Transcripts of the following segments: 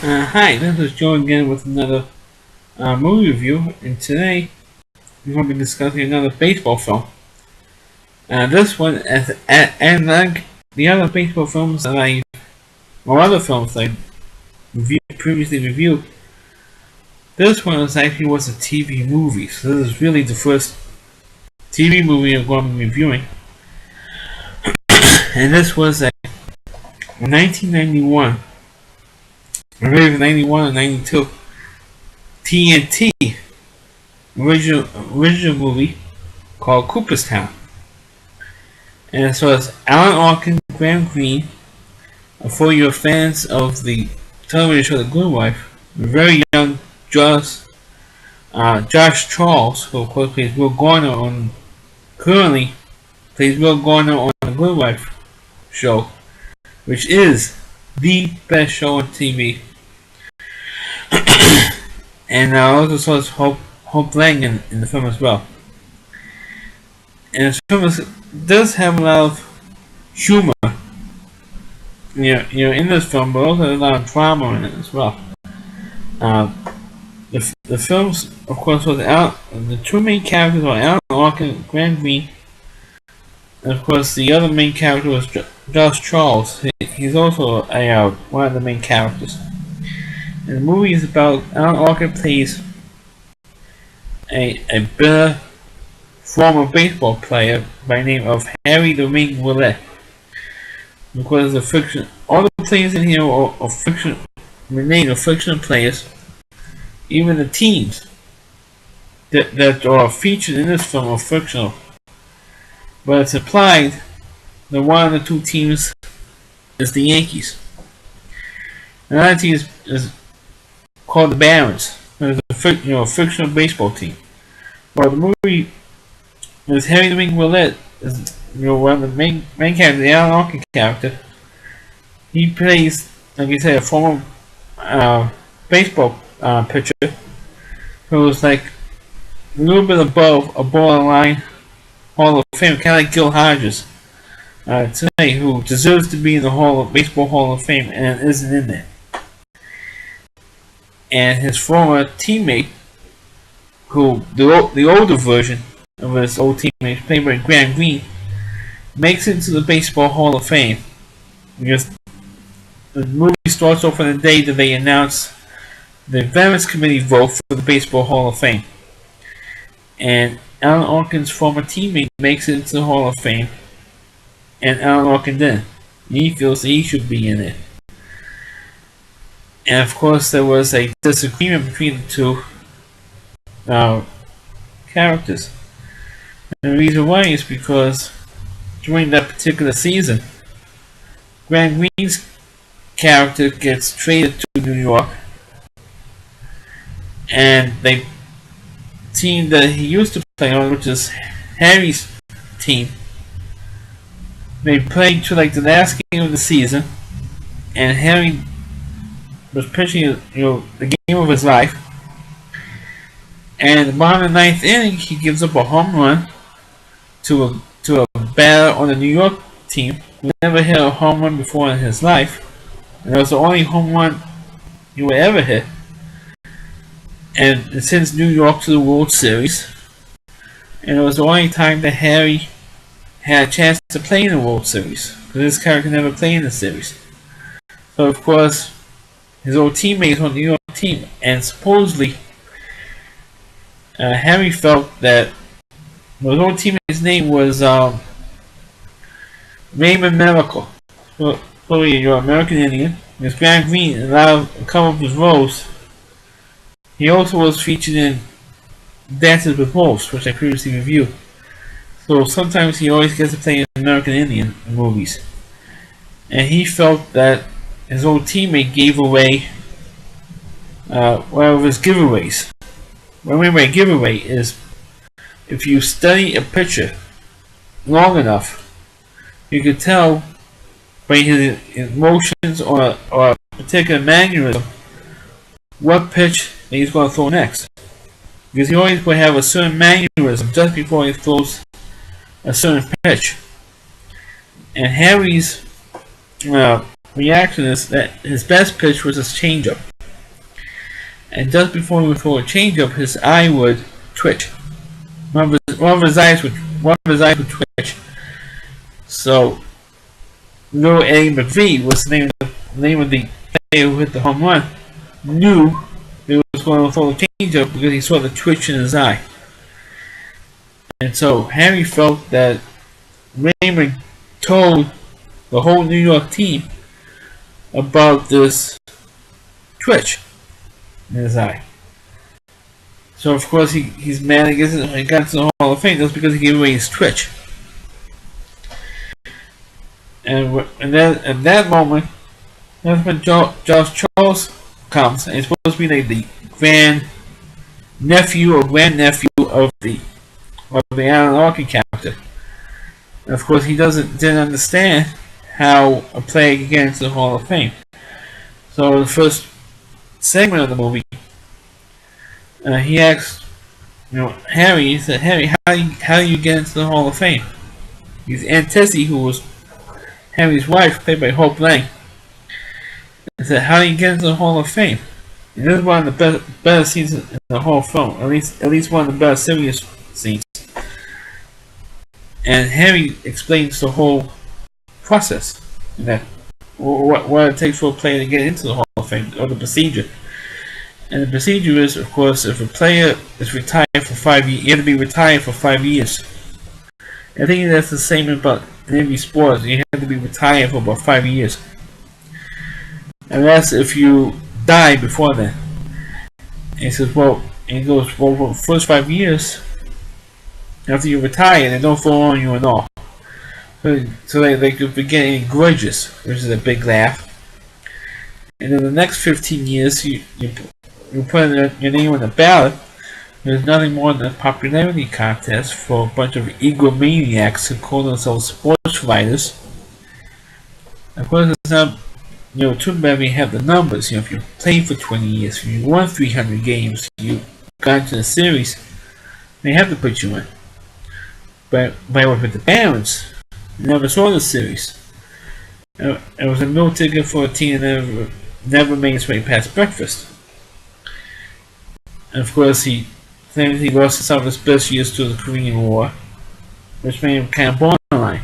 Hi, this is Joe again with another movie review, and today we're going to be discussing another baseball film. This one, and like the other baseball films or other films I previously reviewed, this one was a TV movie. So this is really the first TV movie I'm going to be reviewing, and this was a 1991. I believe 91 or 92 TNT original movie called Cooperstown. And so it's Alan Arkin, Greene, for your fans of the television show The Good Wife, the very young Josh Charles, who of course plays Will Garner currently plays Will Garner on The Good Wife show, which is the best show on TV. And I also saw Hope Lang in the film as well. And the film does have a lot of humor, in this film, but also a lot of drama in it as well. The films, of course, the two main characters are Alan Arkin and Greene, and of course the other main character was Josh Charles. He's also one of the main characters. And the movie is about Alan Arkin plays a bitter former baseball player by the name of Harry the Ring Willett. Because of fiction, all the players in here are fiction, remain are fictional players. Even the teams that are featured in this film are fictional. But it's implied that one of the two teams is the Yankees. Another team is called the Barons. It's a fictional baseball team. Well, the movie is Harry the Ring Willett is one of the main characters, the Alan Arkin character. He plays, like I said, a former baseball pitcher who was like a little bit above a borderline Hall of Fame, kind of like Gil Hodges today, who deserves to be in the Baseball Hall of Fame and isn't in there. And his former teammate, who the older version of his old teammate, played by Greene, makes it to the Baseball Hall of Fame. Because the movie starts off on the day that they announce the Veterans Committee vote for the Baseball Hall of Fame. And Alan Arkin's former teammate makes it into the Hall of Fame, and Alan Arkin didn't. He feels that he should be in it. And of course, there was a disagreement between the two characters. And the reason why is because during that particular season, Greene's character gets traded to New York, and the team that he used to play on, which is Harry's team, they played to like the last game of the season, and Harry was pitching, the game of his life. And at the bottom of the ninth inning, he gives up a home run to a batter on the New York team who never hit a home run before in his life. And it was the only home run he would ever hit. And it sends New York to the World Series. And it was the only time that Harry had a chance to play in the World Series, because his character never played in the series. So of course, his old teammates on the New York team, and supposedly Harry felt that his old teammate's name was Raymond Miracle. So you're American Indian. His Greene, a couple of his roles. He also was featured in Dances with Wolves, which I previously reviewed. So sometimes he always gets to play in American Indian movies. And he felt that his old teammate gave away one of his giveaways. What I mean by a giveaway is, if you study a pitcher long enough, you can tell by his emotions or a particular mannerism what pitch that he's going to throw next. Because he always will have a certain mannerism just before he throws a certain pitch. And Harry's reaction is that his best pitch was his changeup. and just before he would throw a changeup, his eye would twitch. One of his eyes would twitch. So, little Eddie McVie was the name of the player who hit the home run, knew they was going to throw a changeup because he saw the twitch in his eye. And so Harry felt that Raymond told the whole New York team about this twitch in his eye. So of course he's mad against it. He got to the Hall of Fame just because he gave away his twitch. And then at that moment, that's when Josh Charles comes, and he's supposed to be like the grand nephew or grandnephew of the Alan Arkin character. And of course, he didn't understand how a player can get into the Hall of Fame. So the first segment of the movie, he asked, Harry. He said, "Harry, how do you get into the Hall of Fame?" He's Aunt Tessie, who was Harry's wife, played by Hope Lang. He said, "How do you get into the Hall of Fame?" And this is one of the better scenes in the whole film, at least one of the better serious scenes. And Harry explains the whole process, and that what it takes for a player to get into the Hall of Fame, or the procedure. And the procedure is, of course, if a player is retired for 5 years, you have to be retired for 5 years. I think that's the same about in every sport. You have to be retired for about 5 years. And that's if you die before then. And he says, for the first 5 years, after you retire, they don't fall on you at all. So they could begin any grudges, which is a big laugh. And in the next 15 years, you put your name on the ballot. There's nothing more than a popularity contest for a bunch of egomaniacs who call themselves sports writers. Of course, it's not too bad we have the numbers. If you played for 20 years, if you won 300 games, you got into the series, they have to put you in. But with the Barons, you never saw the series. It was a meal ticket for a team that never made its way past breakfast. And of course, he lost some of his best years to the Korean War, which made him kind of borderline.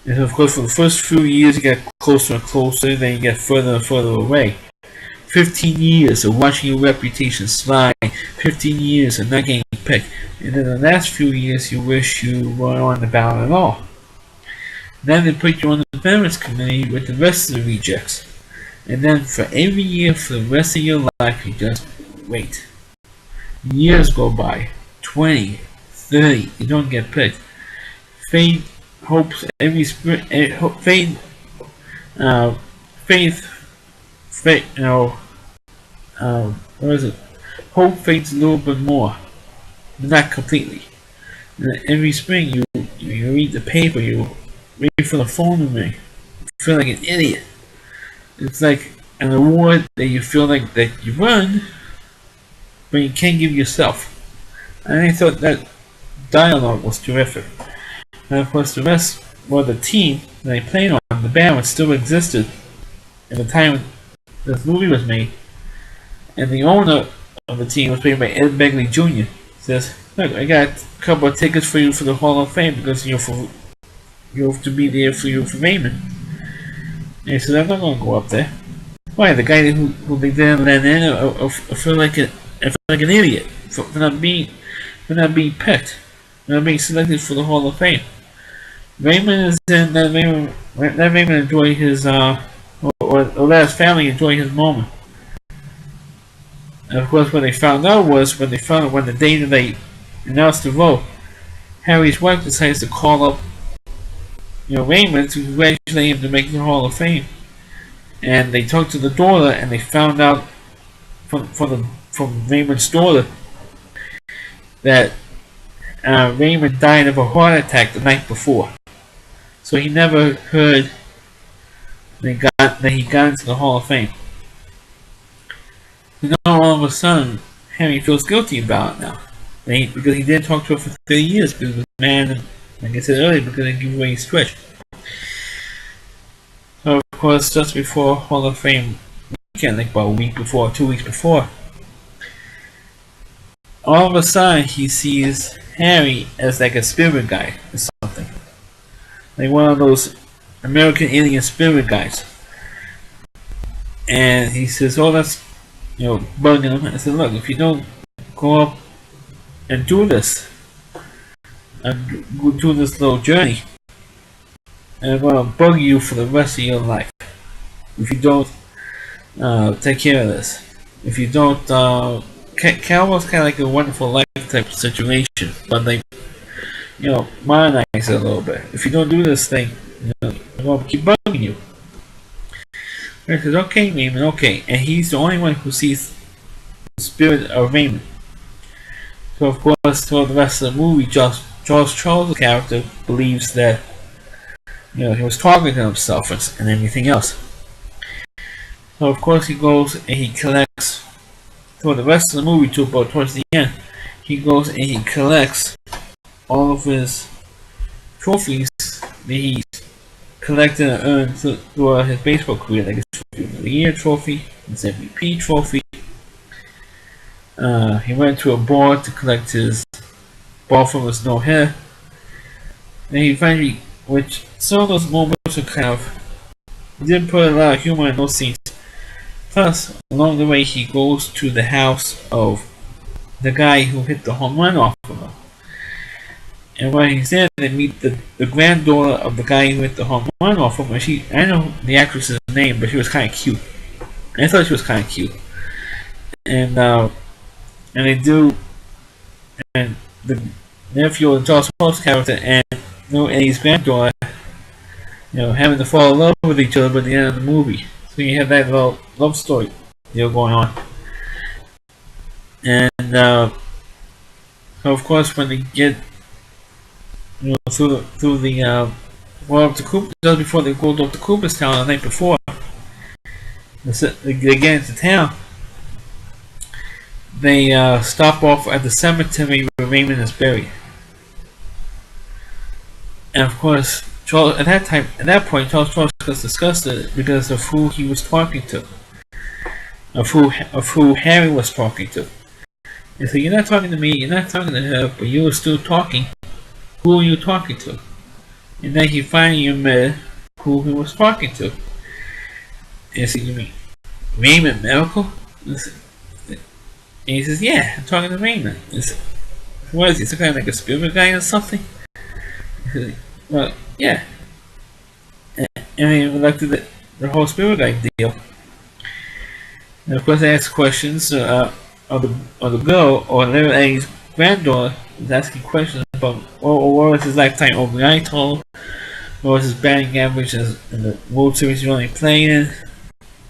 And of course, for the first few years, he got closer and closer, then he got further and further away. 15 years of watching your reputation slide, 15 years of not getting picked, and then the last few years, you wish you weren't on the ballot at all. Then they put you on the Barons Committee with the rest of the rejects. And then for every year for the rest of your life, you just wait. Years go by, 20, 30, you don't get picked. Fate hopes every spring, hope fades a little bit more, but not completely. And every spring you read the paper, you wait for the phone to ring, you feel like an idiot. It's like an award that you feel like that you won, but you can't give yourself. And I thought that dialogue was terrific. And of course the rest, the team that I played on, the Barons, still existed at the time this movie was made. And the owner of the team was played by Ed Begley Jr. He says, "Look, I got a couple of tickets for you for the Hall of Fame because you have to be there for Raymond." And he said, "I'm not going to go up there. Why? The guy who they didn't let in, I feel like an idiot for not being picked, not being selected for the Hall of Fame." Raymond is in that Raymond enjoy his or let his family enjoy his moment. And of course, what they found out was when the day that they announced the vote, Harry's wife decides to call up Raymond to congratulate him to make the Hall of Fame. And they talked to the daughter, and they found out from Raymond's daughter that Raymond died of a heart attack the night before. So he never heard that he got into the Hall of Fame. And now all of a sudden, Harry feels guilty about it now. Because he didn't talk to her for 30 years because he was mad, and like I said earlier, because they gave away his twitch. So of course, just before Hall of Fame weekend, like about a week before, 2 weeks before. All of a sudden, he sees Harry as like a spirit guy or something, like one of those American alien spirit guys. And he says, "Oh, that's bugging him." I said, "Look, if you don't go up and do this, and go do this little journey, and I'm gonna bug you for the rest of your life. If you don't take care of this, if you don't, Cal was kind of like a Wonderful Life type of situation, but like, modernize it a little bit. If you don't do this thing, I'm gonna keep bugging you." And he says, "Okay, Raymond, okay." And he's the only one who sees the spirit of Raymond. So of course, throughout the rest of the movie, Josh Charles' character believes that he was talking to himself and everything else. So of course he goes and he collects, for the rest of the movie to about towards the end, he goes and he collects all of his trophies that he collected and earned throughout his baseball career, like his Trophy of the Year trophy, his MVP trophy. He went to a board to collect his ball from his no-hitter. And he finally, which some of those moments were kind of, did put a lot of humor in those scenes. Plus, along the way, he goes to the house of the guy who hit the home run off of him. And when he's there, they meet the granddaughter of the guy who hit the home run off of him. I know the actress's name, but she was kind of cute. I thought she was kind of cute. And they do, and the nephew of Josh Charles' character and Eddie's granddaughter, having to fall in love with each other by the end of the movie. So you have that little love story going on. And so of course when they get through the up to just before they go up to Cooperstown the night before, they get into town. They stop off at the cemetery where Raymond is buried. And of course, at that point, Charles was disgusted because of who he was talking to, of who Harry was talking to. He said, "You're not talking to me, you're not talking to her, but you were still talking. Who are you talking to?" And then he finally admitted who he was talking to. And he said, "You mean Raymond Miracle?" And he says, "Yeah, I'm talking to Raymond." What is he? Some kind of like a spirit guy or something? He said, "Well, yeah." And he elected the whole spirit guy deal. And of course, they asked questions of the girl, or Larry Eddie's granddaughter was asking questions about what was his lifetime OBI total, what was his batting average in the World Series he only played in.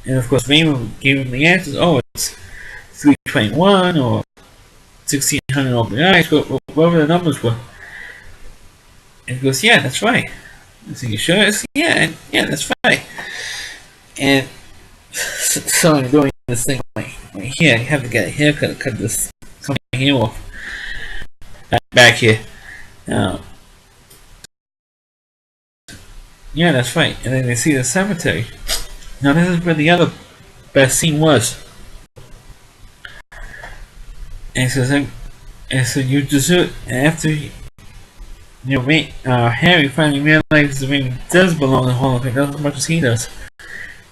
And of course, Raymond gave him the answers. Oh, it's 321 or 1600 OBIs, whatever the numbers were. And he goes, "Yeah, that's right." I said, "You sure?" I said, yeah, that's right. And so I'm doing this thing like here, you have to get a haircut, cut this hair off back here. Yeah, that's right. And then they see the cemetery. Now this is where the other best scene was. And so you deserve. And after Harry finally realizes the ring does belong to the Hall of Fame, not as much as he does.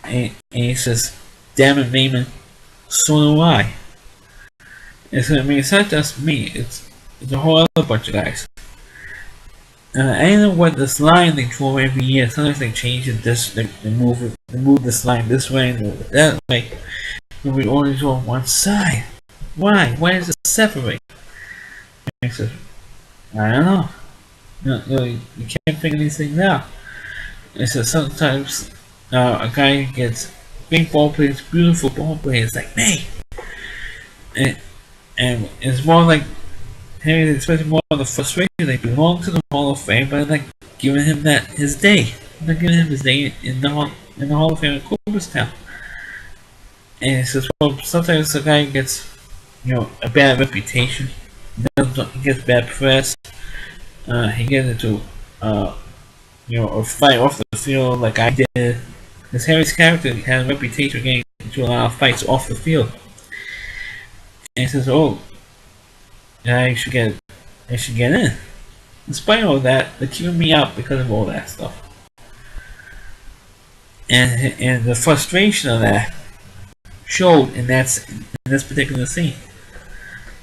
And he says, "Damn it, Raymond, so do I." And so it's not just me; it's a whole other bunch of guys. I don't know what this line they draw every year. Sometimes they change it. They move this line this way and that way. And we only draw one side. Why? Why does it separate? And he says, "I don't know. You can't figure these things out." And so sometimes a guy gets big ball players, beautiful ball players like me, and it's more like Harry expressing more of the frustration. They belong to the Hall of Fame, but like giving him his day. I'm not giving him his day in the Hall of Fame in Cooperstown. And it says, well, sometimes a guy gets a bad reputation. He gets bad press. He gets into a fight off the field like I did. Because Harry's character had a reputation for getting into a lot of fights off the field. And he says, "Oh, I should get in." Despite all that, they're keeping me out because of all that stuff. And the frustration of that showed in this particular scene.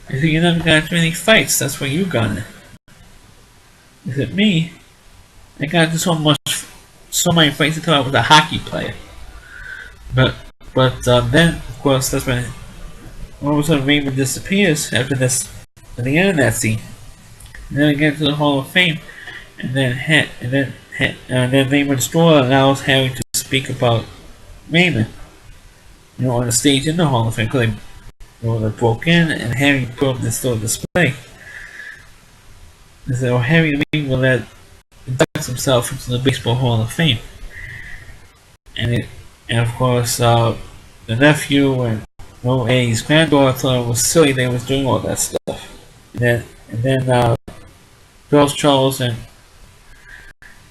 He said, "You never got too many fights. That's why you got it." He said, "Me, I got into so many fights until I was a hockey player." But then, of course, that's when all of a sudden Raymond disappears after this, at the end of that scene. And then we get to the Hall of Fame, and then Raymond's store allows Harry to speak about Raymond, on the stage in the Hall of Fame, because they broke in and Harry put up this store display. They said, Harry Raymond will induct himself into the Baseball Hall of Fame, and of course the nephew and Eddie's granddaughter thought it was silly they was doing all that stuff, and then Josh Charles and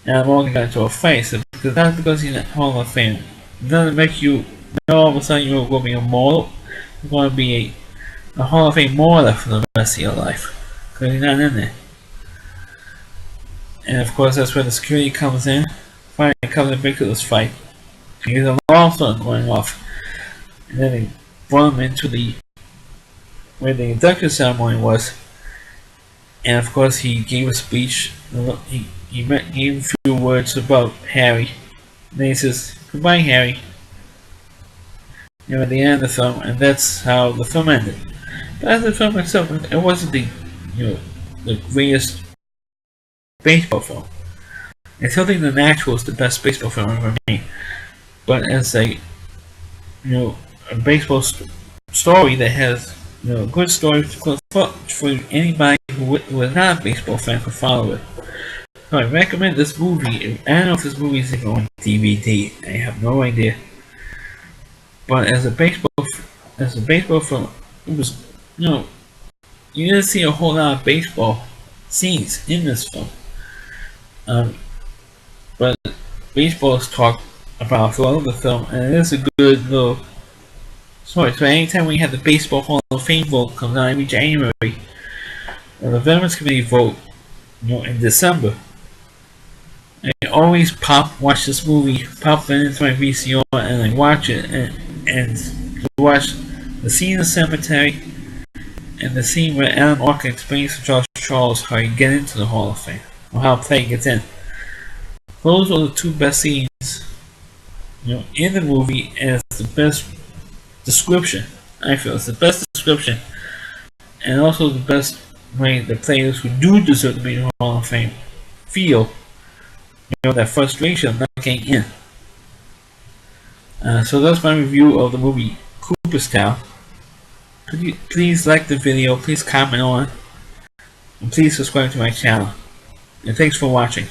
Alan Arkin got into a fight. So that's because he's in the Hall of Fame. It doesn't make you all of a sudden you're going to be immortal. You're going to be a Hall of Fame martyr for the rest of your life, because you're not in there. And of course that's where the security comes in, finally comes to break this fight. There's an alarm started going off, and then they brought him into where the induction ceremony was. And of course he gave a speech. He gave a few words about Harry. And then he says, "Goodbye, Harry." At the end of the film, and that's how the film ended. But as the film itself, it wasn't the greatest baseball film. I still think The Natural is the best baseball film ever made. But as a baseball story that has a good story for anybody who is not a baseball fan to follow it. So I recommend this movie. I don't know if this movie is even on DVD. I have no idea. But as a baseball film, it was you didn't see a whole lot of baseball scenes in this film. But baseball is talked about throughout the film, and it is a good little story. So anytime we have the Baseball Hall of Fame vote comes out every January, or the Veterans Committee vote, in December, I always watch this movie, pop it into my VCR, and I watch it, and watch the scene in the cemetery, and the scene where Alan Arkin explains to Josh Charles how you get into the Hall of Fame, or how a player gets in. Those are the two best scenes, in the movie, and it's the best description. I feel it's the best description, and also the best way the players who do deserve to be in the Hall of Fame feel, that frustration of not getting in. So that's my review of the movie Cooperstown. Please like the video, please comment on it, and please subscribe to my channel. And thanks for watching.